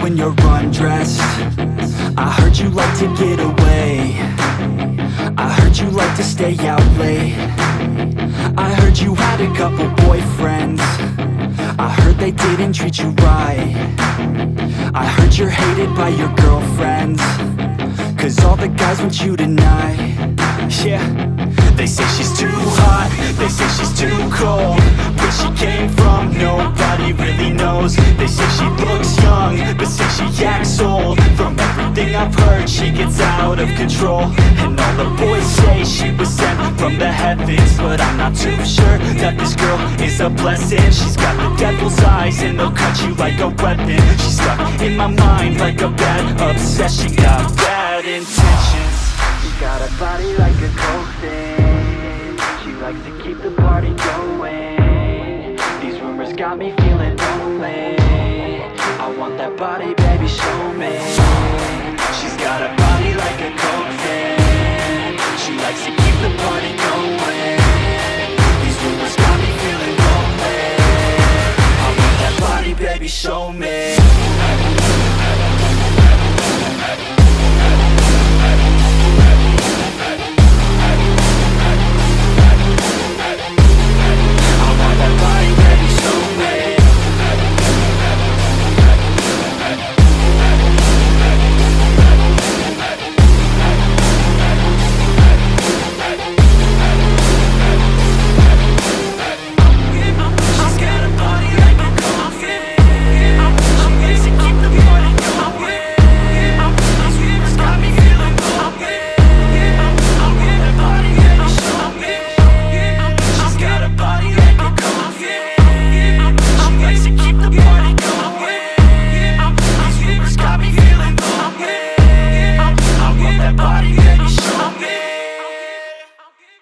when you're undressed. I heard you like to get away. I heard you like to stay out late. I heard you had a couple boyfriends. I heard they didn't treat you right. I heard you're hated by your girlfriends, 'cause all the guys want you tonight. Yeah, they say she's too hot, they say she's too cold. Where she came from, nobody really knows. They say she looks young, but say she acts old. From everything I've heard, she gets out of control. And all the boys say she was sent from the heavens, but I'm not too sure that this girl is a blessing. She's got the devil's eyes and they'll cut you like a weapon. She's stuck in my mind like a bad obsession. Got bad intentions. She got a body like a coffin. She likes to keep the party going. These rumors got me feeling lonely. I want that body, baby, show me. She's got a body like a coffin. She likes to keep the party going. These rumors got me feeling lonely. I want that body, baby, show me.